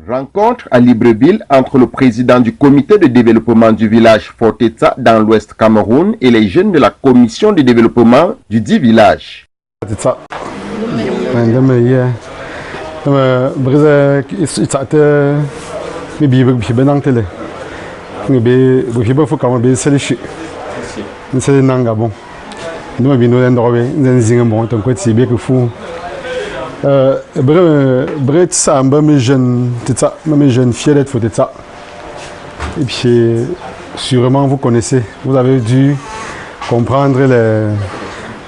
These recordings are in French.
Rencontre à Libreville entre le président du comité de développement du village Fortetsa dans l'ouest Cameroun et les jeunes de la commission de développement du dit village. Jeune fier d'être Fortetsa. Et puis sûrement vous connaissez, vous avez dû comprendre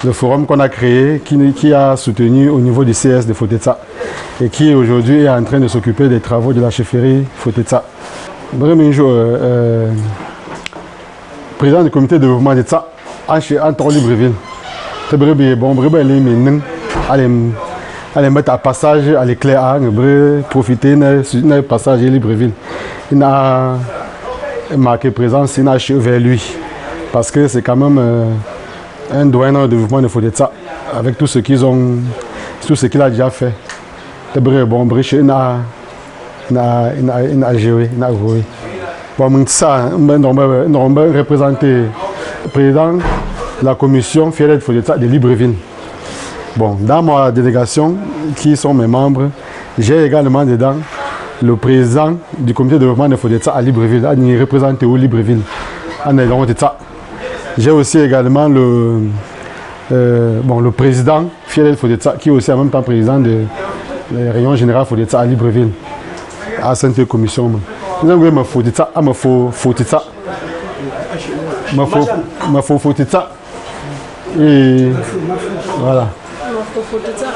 le forum qu'on a créé qui a soutenu au niveau du CS de Fortetsa et qui aujourd'hui est en train de s'occuper des travaux de la chefferie Fortetsa. Président du comité de développement de Tsa en Libreville. Allez mettre à passage à l'éclair, profiter d'un passage à Libreville. Il a marqué présence, il a vers lui. Parce que c'est quand même un doyen de développement de Fortetsa, avec tout ce qu'il a déjà fait. Bon, il a géré, il a joué. Bon, ça, on va représenter le président de la commission fière d'être Fortetsa de Libreville. Bon, dans ma délégation, qui sont mes membres, j'ai également dedans le président du comité de développement de Fortetsa à Libreville, il est représenté au Libreville. J'ai aussi également le président Fiel Fortetsa, qui est aussi en même temps président de la réunion générale Fortetsa à Libreville, à cette commission. Nous avons ma Fortetsa, et voilà.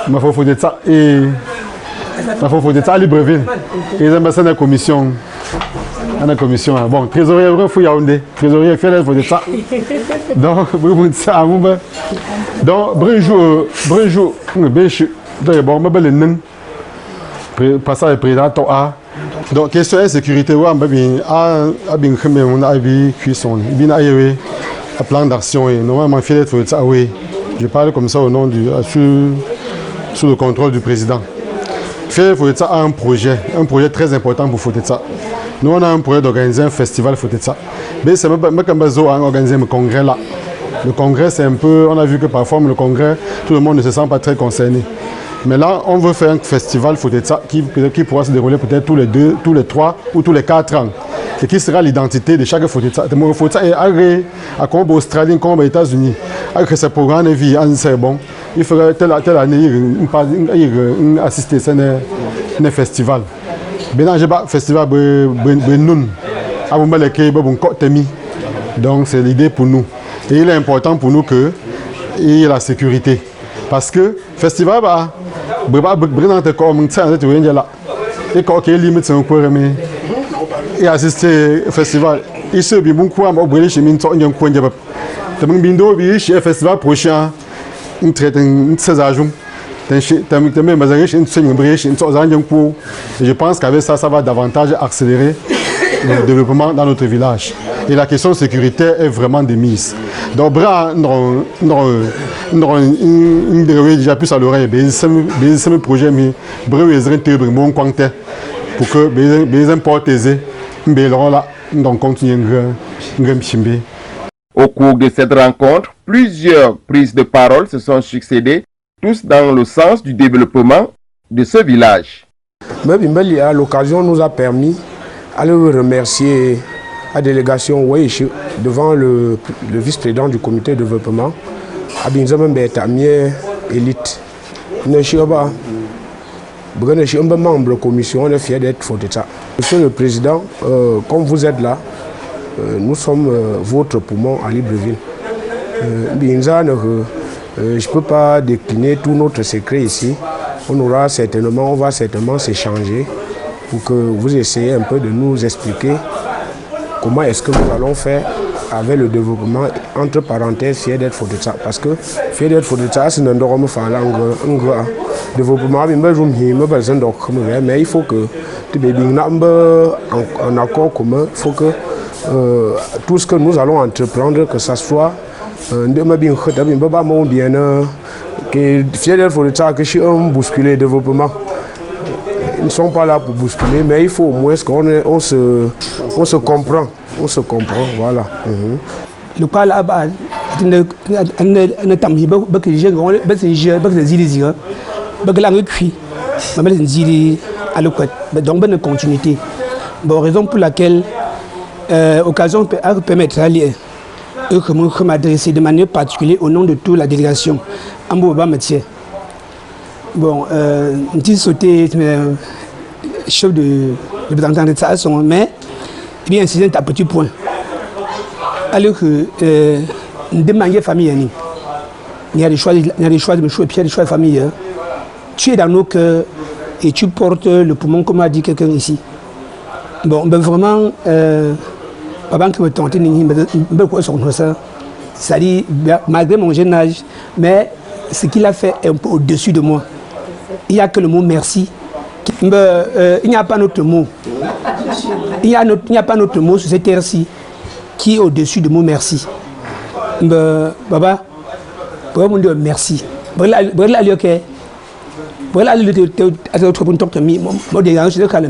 Ma Fortetsa et ma Fortetsa à Libreville. Et ils ont la commission. Bon, trésorier il Yaoundé, trésorier Fiel Fortetsa. Donc, bonjour, passage président A. Donc, question de sécurité, un plan d'action et normalement Fiel Fortetsa, oui. Je parle comme ça au nom sous le contrôle du président. Fiel Fortetsa a un projet très important pour Fortetsa. Nous on a un projet d'organiser un festival Fortetsa. Mais c'est même comme ça on organise un congrès là. Le congrès c'est un peu, on a vu que parfois le congrès, tout le monde ne se sent pas très concerné. Mais là on veut faire un festival Fortetsa qui pourra se dérouler peut-être tous les 2, tous les 3 ou tous les 4 ans. Et qui sera l'identité de chaque Fortetsa. Fortetsa est agréé à comme Australie, comme aux États-Unis. Avec ce programme de vie, c'est bon. Il faudrait telle année assister à un festival. Festival donc c'est l'idée pour nous. Et il est important pour nous qu'il y ait la sécurité. Parce que festival, et assister au festival. Il se dit beaucoup à m'obliger chez Minto en coin de Bindo, chez festival prochain, une traite une saison. Je pense qu'avec ça, ça va davantage accélérer le développement dans notre village. Et la question sécuritaire est vraiment de mise. Donc, déjà plus à l'oreille, mais projet, mais pour que les importés Au cours de cette rencontre, plusieurs prises de parole se sont succédées, tous dans le sens du développement de ce village. L'occasion nous a permis de remercier la délégation devant le vice-président du comité de développement, élite. Membre de la commission, on est fiers d'être Fortetsa. Monsieur le Président, comme vous êtes là, nous sommes votre poumon à Libreville. Je ne peux pas décliner tout notre secret ici. On va certainement s'échanger pour que vous essayiez un peu de nous expliquer comment est-ce que nous allons faire avec le développement, entre parenthèses, fier d'être Fortetsa. Parce que fier d'être Fortetsa, c'est un développement mais il faut que en accord commun, il faut que tout ce que nous allons entreprendre, que ça soit que fier d'être Fortetsa, que je suis un bousculer développement. ils ne sont pas là pour bousculer, mais il faut au moins qu'on se comprend. On se comprend, voilà. Le cas là-bas, donc bonne continuité. Bon, raison pour laquelle occasion permettre à m'adresser de manière particulière au nom de toute la délégation en Boba Mathieu. Bon, un petit sauté chef de représentant de ça, mais il y a un petit point. Alors que de manière famille, il y a des choix de choix, puis il y a des choix de famille. Tu es dans nos cœurs et tu portes le poumon, comme a dit quelqu'un ici. Bon, ben vraiment, avant que me tente, ça dit, malgré mon jeune âge, mais ce qu'il a fait est un peu au-dessus de moi. Il n'y a que le mot merci. Il n'y a pas d'autre mot. Il n'y a pas d'autre mot sur cette terre-ci qui est au-dessus du mot merci. Baba, on dit merci.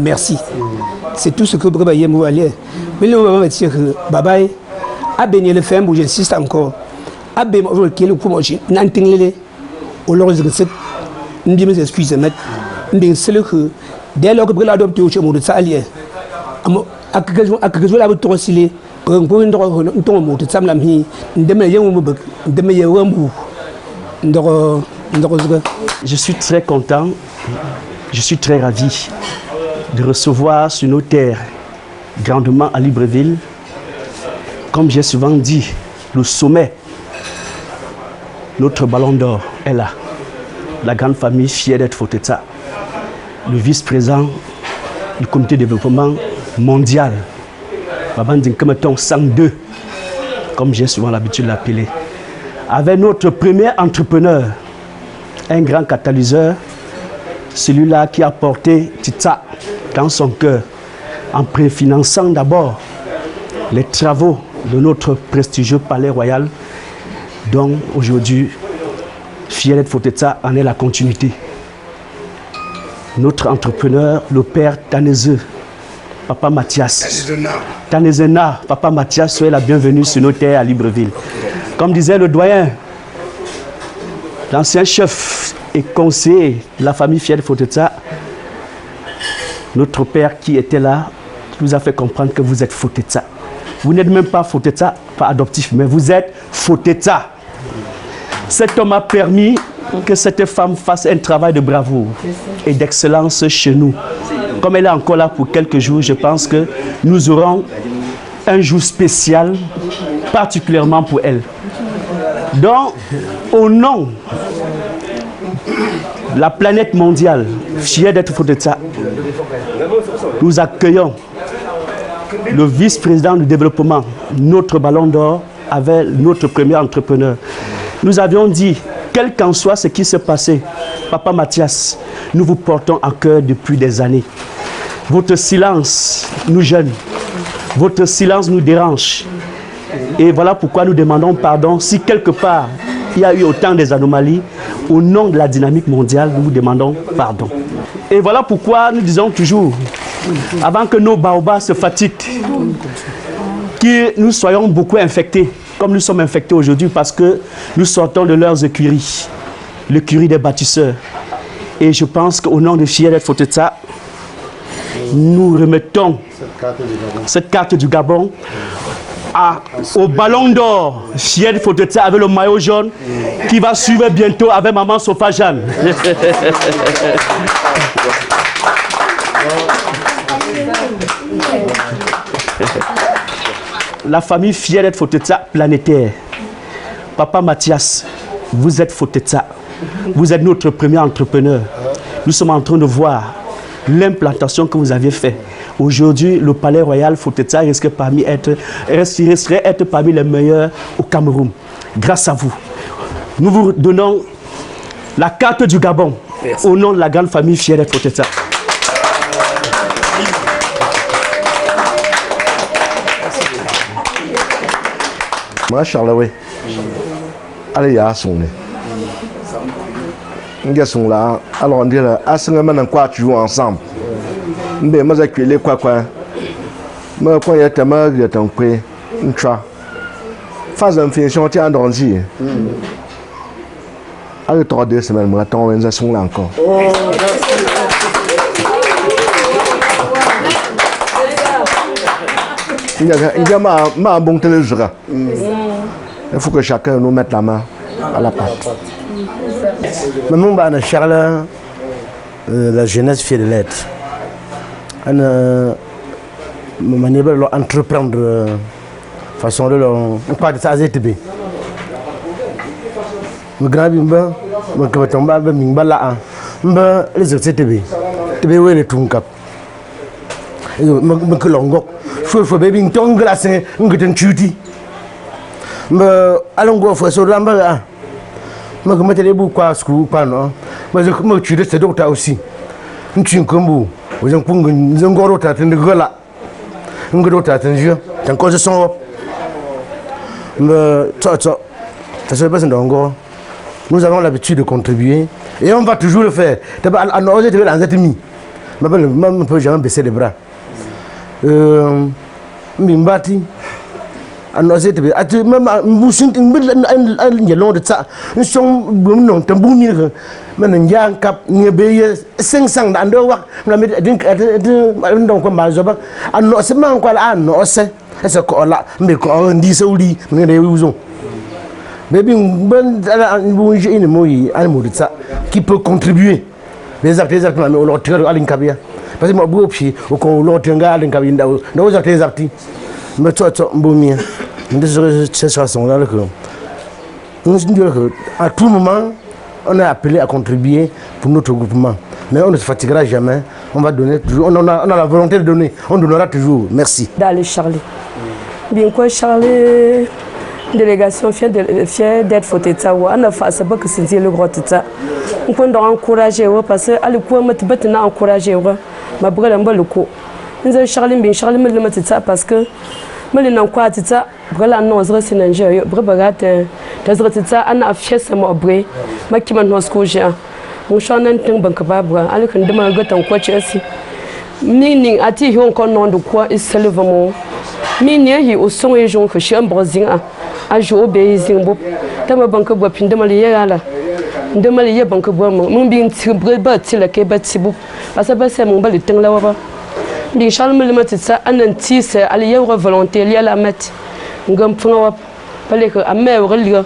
Merci. C'est tout ce que Baba Yemou allait. Mais le moment que Baba a béni le ferme où j'insiste encore. A béni le pour moi, n'entendez au lors de cette. Nous disons excusez-moi. Nous disons que dès lors que Baba adopte au chemin de sa alliée, à quelque chose là vous troncez. Je suis très content, je suis très ravi de recevoir sur nos terres, grandement à Libreville, comme j'ai souvent dit, le sommet, notre ballon d'or est là. La grande famille fière d'être Fotetsa, le vice-président du comité de développement mondial. Babandin Kemeton 102, comme j'ai souvent l'habitude de l'appeler, avec notre premier entrepreneur, un grand catalyseur, celui-là qui a porté Tita dans son cœur, en préfinançant d'abord les travaux de notre prestigieux palais royal, dont aujourd'hui, Fielet Fotetsa en est la continuité. Notre entrepreneur, le père Tanezeux, Papa Mathias. Tanezena, Papa Mathias, soyez la bienvenue sur nos terres à Libreville. Comme disait le doyen, l'ancien chef et conseiller de la famille Fielet Fotetsa, notre père qui était là, nous a fait comprendre que vous êtes Fotetsa. Vous n'êtes même pas Fotetsa, pas adoptif, mais vous êtes Fotetsa. Cet homme a permis que cette femme fasse un travail de bravoure et d'excellence chez nous. Comme elle est encore là pour quelques jours, je pense que nous aurons un jour spécial, particulièrement pour elle. Donc, au nom de la planète mondiale, fière d'être Fotetsa, nous accueillons le vice-président du développement, notre ballon d'or, avec notre premier entrepreneur. Nous avions dit, quel qu'en soit ce qui s'est passé, Papa Mathias, nous vous portons à cœur depuis des années. Votre silence nous gêne, votre silence nous dérange. Et voilà pourquoi nous demandons pardon. Si quelque part il y a eu autant des anomalies, au nom de la dynamique mondiale, nous vous demandons pardon. Et voilà pourquoi nous disons toujours, avant que nos baobabs se fatiguent, que nous soyons beaucoup infectés, comme nous sommes infectés aujourd'hui, parce que nous sortons de leurs écuries, l'écurie des bâtisseurs. Et je pense qu'au nom de Fielet Fotetsa, nous remettons cette carte du Gabon au ballon d'or Fielet Fotetsa avec le maillot jaune qui va suivre bientôt avec maman Sofa Jeanne. La famille Fielet Fotetsa planétaire. Papa Mathias, vous êtes Fotetsa. Vous êtes notre premier entrepreneur. Nous sommes en train de voir l'implantation que vous avez faite. Aujourd'hui, le palais royal Fotetsa risquerait être parmi les meilleurs au Cameroun. Grâce à vous. Nous vous donnons la carte du Gabon. Merci. Au nom de la grande famille Fielet Fotetsa. Moi, Charles, allez, à son nez. Nous sommes là, alors on dit, à ce moment-là, quoi, tu joues ensemble. mbe maza kwele kwa ma kwa ya tama ya tankwe ntra faza mfinction ti andonji avec 2 semaines moi attends on sont là encore il y a ma bon téléjour il faut que chacun nous mette la main à la pâte. Maman bah Charles la jeunesse fait de l'aide. Ma manière de entreprendre façon de leur pas de ça ZTB. Me grand bimba me que tomba be mingba la mba les ZTB. TB ouais le tunkap. Me que longo. Faut baby tong glacé ngeten chuti. Me alongo faut so lamba. Me que mettre les bouts quoi screw pas non. Mais je me tue c'est docteur aussi. Ntin kombu. Vous en pouvez nous encore autre de gala. Nous avons autre attention. Tant que je sens. Mais ça se passe dans. Nous avons l'habitude de contribuer et on va toujours le faire. D'abord, à nos états dans cette mi. Même on peut jamais baisser les bras. Mimbati. À nos états. Même bouchon un long de ça. Nous sommes non tambour mire. Men yang kap ni be 500 da ndo wak na me ndo ko ma zoba anno se man ko la anno se ko la me ko ndi sauri me ne wuzo baby ben bu je une moyi an modita qui peut contribuer les actes mais on leur tire alin kabia parce que mo bu opchi ko lo tenga alin kabia ndaw les actes me to mbumi de cette façon là que nous à tout moment on est appelé à contribuer pour notre groupement. Mais on ne se fatiguera jamais. On va donner toujours. On a la volonté de donner. On donnera toujours. Merci. D'aller Charlie. Bien quoi Charlie, délégation fière d'être Fotetsa. On a fait ça parce que c'est le gros tata. On peut encourager parce que à l'époque on m'a dit encourager. Ma brûle un peu le coup. Nous Charlie bien Charlie me le met ça parce que mais les quoi tata brûle un nos ressenangers. Brûle tazratitsa ana fiesa mo bre makiman no skoja mo shonan tin banka babra alkan dama gatan ko chesi ni ati hon kon non do ko iselva mo ni hi o son e jon ko sham brozin a jo be zimbo tama banka bo pindama le yala ndama le banka bo mo bin ti bre ba ti la ke ba ti bu asa ba se mo ba le tin lawa ba bi shalme le matitsa anan ti se ali yawra volonté li ala mat ngam funwa parce que à mes religieux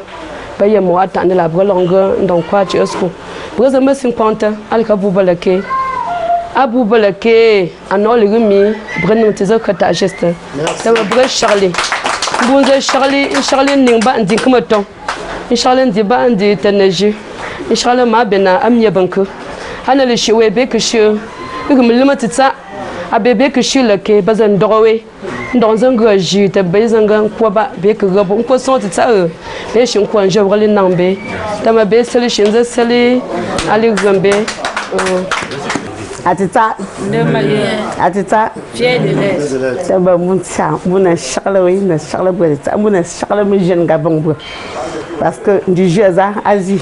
paye moi attendre la longueur donc quoi tu es quoi pour ça me 50 alka bubalake abubalake anol remi brenno tezo kata geste ça me bre Charlie bonze Charlie nimba ndi kumaton Charlie ndi ba ndi teneji Charlie ma bena amye banko ana le shiwe be que je me limite ça a bébé que je le ke bazan drowe dans un grand jus de bezangan quoi ba be que bon ko son ça et je crois je vais nambe tama be sele shinza sele ali gambe atita fier de l'aise ça va mon charle na charle bonita mon charle me jeune gabon parce que du jeu ça Asie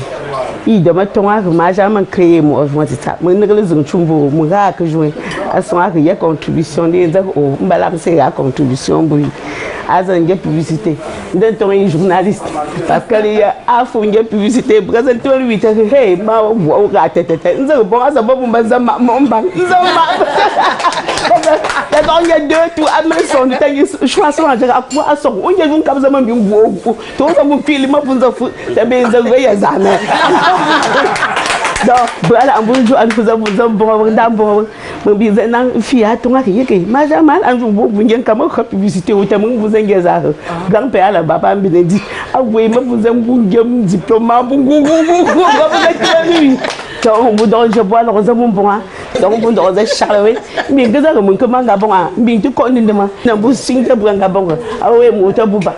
il demande ton ma jamais créé moi ça mon ngle zunchumbo mo ga que jouer à son a y a contribution des o balance la contribution oui azan ge publicité d'un ton journaliste parce que il y a afunge publicité présenter 8 hey ma wo ga tete nzo bon asa bobu mbanza momba nzo ma ya donc il y a deux tout amson je choisis à quoi à son on y a une comme ça même bo to ça mon film ma punza fu ta be nzo ya zana donc voilà on joue à vous bon d'abord mon bizarre fia ton aki yeke ma jamal un jour bo ngien kama publicité ou ta mon vous engeza grand père là papa me dit ah oui me vous ngem diplôme donc vous donc je bois le rose mon bon donc vous dans Charles mais que ça mon comment gabon bien tu connais demain na bu sing ta bu gabon ah oui mo ta buba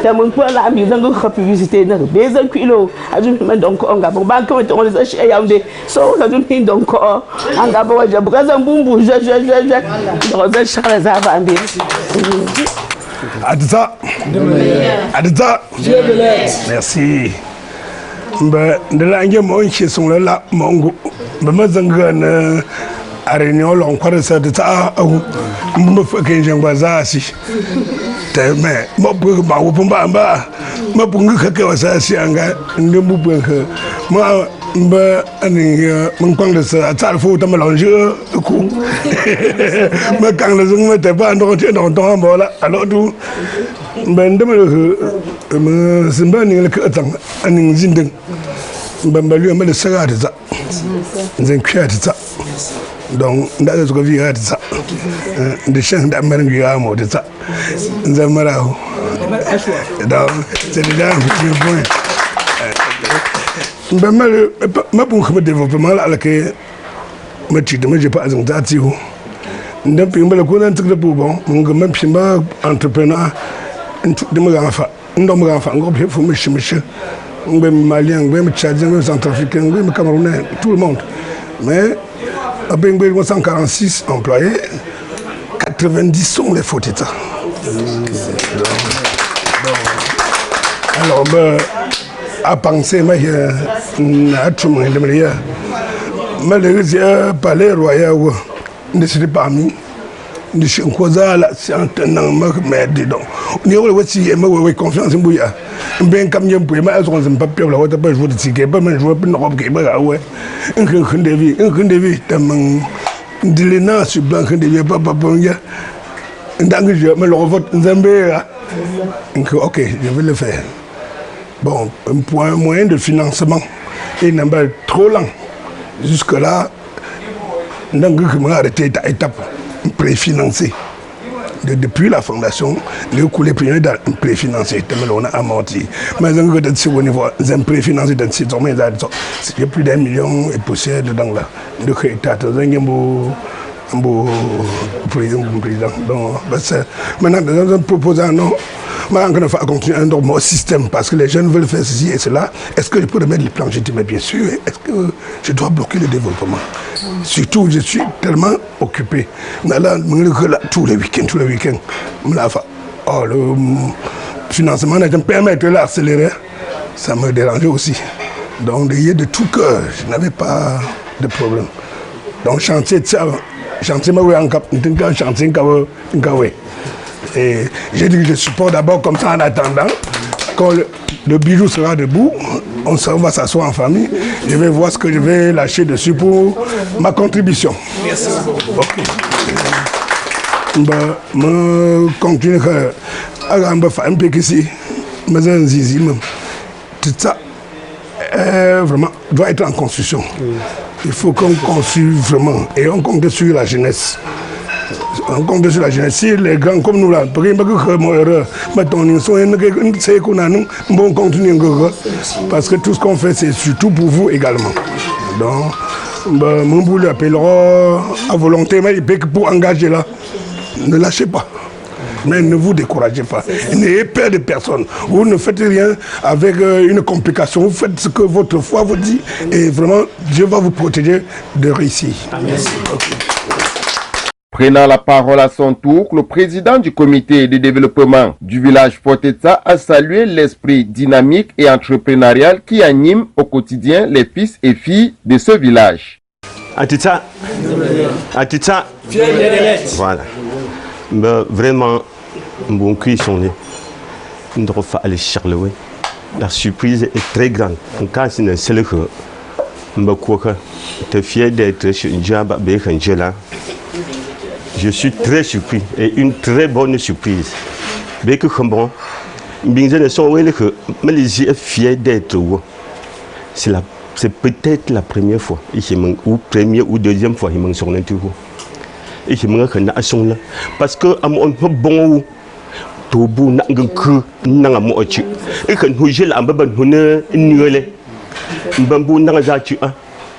ta mon quoi la mi zango publicité na bezan kilo aju donc on gabon ba ko on les achète yaoundé so ça donne donc en gabon je brazan bumbu je dans Charles ça va bien Adita merci de la ngem on chez son la mongo ba mazanga na a réunion l'on croit ça de ça me fait que j'en vois ça si mais moi pour ma ou pour ma pour que ça si anga ne mu pour que moi mba ani mon quand de ça ça faut me mélanger coup mais quand les gens me pas dans voilà alors tout ben de me simba ni le que tant ani zindeng ben lui me le saga de ça zin créer ça donc dans ce que vient de ça de chance d'amène du amo de ça zamara donc c'est déjà un point ben ma pour me développement là que me tu me j'ai pas un tati ou depuis me le connais tout le bon mon même si ma entrepreneur de me gafa ndo me gafa ngo be faut me chiche ngbe malien ngbe tchadien ngbe centrafricain ngbe camerounais tout le monde mais à Bengué 146 employés 90 sont les fautes état alors à penser mais na tout le monde malheureusement palais royal ne serait pas mis de chez Nkoza c'est un tenant mais dedans on y a aussi me confiance en bouya ben comme yem pour ma son pas peur la wata pas jouer de ticket pas même jouer pour robe que ba ouais un de vie tellement dilena sur blanc de vie pas bon ya ndang je me le revote Nzambé OK je vais le faire bon un point moyen de financement et n'a pas trop lent jusque là ndang que m'a arrêté étape préfinancé depuis la fondation les coulées premiers dans préfinancé on a amorti mais un peu de au niveau un préfinancé dans ces domaines il y a plus d'1 million et poussière dedans là de créateur un beau président donc maintenant dans un proposant non maintenant on va continuer un autre système parce que les jeunes veulent faire ceci et cela. Est-ce que je peux remettre les plans? J'ai dit mais bien sûr. Est-ce que je dois bloquer le développement? Surtout je suis tellement occupé. Là, tous les week-ends, oh, le financement ne me permet de l'accélérer. Ça me dérangeait aussi. Donc de tout cœur, je n'avais pas de problème. Donc chantier et j'ai dit que je supporte d'abord comme ça en attendant. Quand le bijou sera debout, on va s'asseoir en famille. Je vais voir ce que je vais lâcher dessus pour ma contribution. Merci beaucoup. Okay. Je continue à faire un peu ici. Tout ça vraiment doit être en construction. Il faut qu'on construise vraiment et on compte sur la jeunesse. On compte sur la jeunesse. Si les grands comme nous là, on continue parce que tout ce qu'on fait c'est surtout pour vous également. Donc, mon boulot appellera à volonté, mais pour engager là, ne lâchez pas. Mais ne vous découragez pas. N'ayez peur de personne. Vous ne faites rien avec une complication. Vous faites ce que votre foi vous dit et vraiment Dieu va vous protéger de réussir. Merci. Okay. Prenant la parole à son tour, le président du comité de développement du village Fortetsa a salué l'esprit dynamique et entrepreneurial qui anime au quotidien les fils et filles de ce village. Atita, voilà. Vraiment, bon cuisson. La surprise est très grande. Quand c'est un seul que tu es fier d'être chez Djaba Bekangela. Je suis très surpris et une très bonne surprise. Mais que bon, je fier d'être. C'est peut-être la première fois, ou première ou deuxième fois, ils m'ont sorti. Et je me reconnais parce que on peut bon tout bout n'a que n'a mo tu et que nous j'ai la baba hone niole bambu n'a za tu a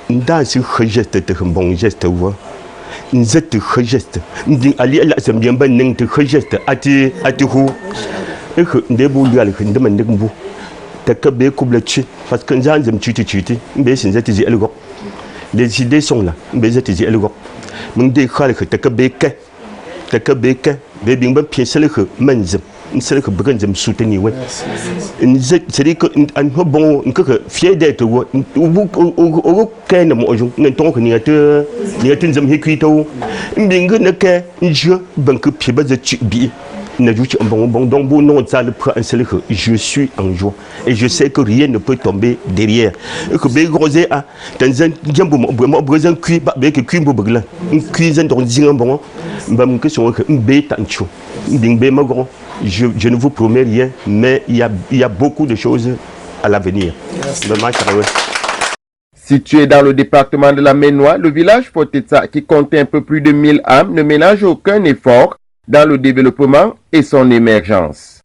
nda si geste te bon geste wa nzet geste ndi ali ala sam bien ban ning te geste ati hu et que ndebu yal que ndem ndembu te que be couple tu parce que nzan zem tu mbe sin zeti zi elgo les idées sont là mbe zeti zi elgo mon décalé que t'as que béquet, be bing ben pièce le que menzem c'est que besoin de me soutenir ouais c'est-à-dire que un bon que fier d'être au quand moi je n'entends que ni à te me hikuito mbingue ne que je banque pied bas de bi donc bon non ça le c'est que je suis en joie et je sais que rien ne peut tomber derrière et que bé grosé a dans un jambo mo besoin cuit ba bé que cuit bo bagla cuisine donc dinga bon mbam que son que bé tancho ding bé magro je ne vous promets rien mais il y a beaucoup de choses à l'avenir. Situé dans le département de la Ménois, le village Fotetsa, qui comptait un peu plus de 1000 âmes, ne ménage aucun effort dans le développement et son émergence.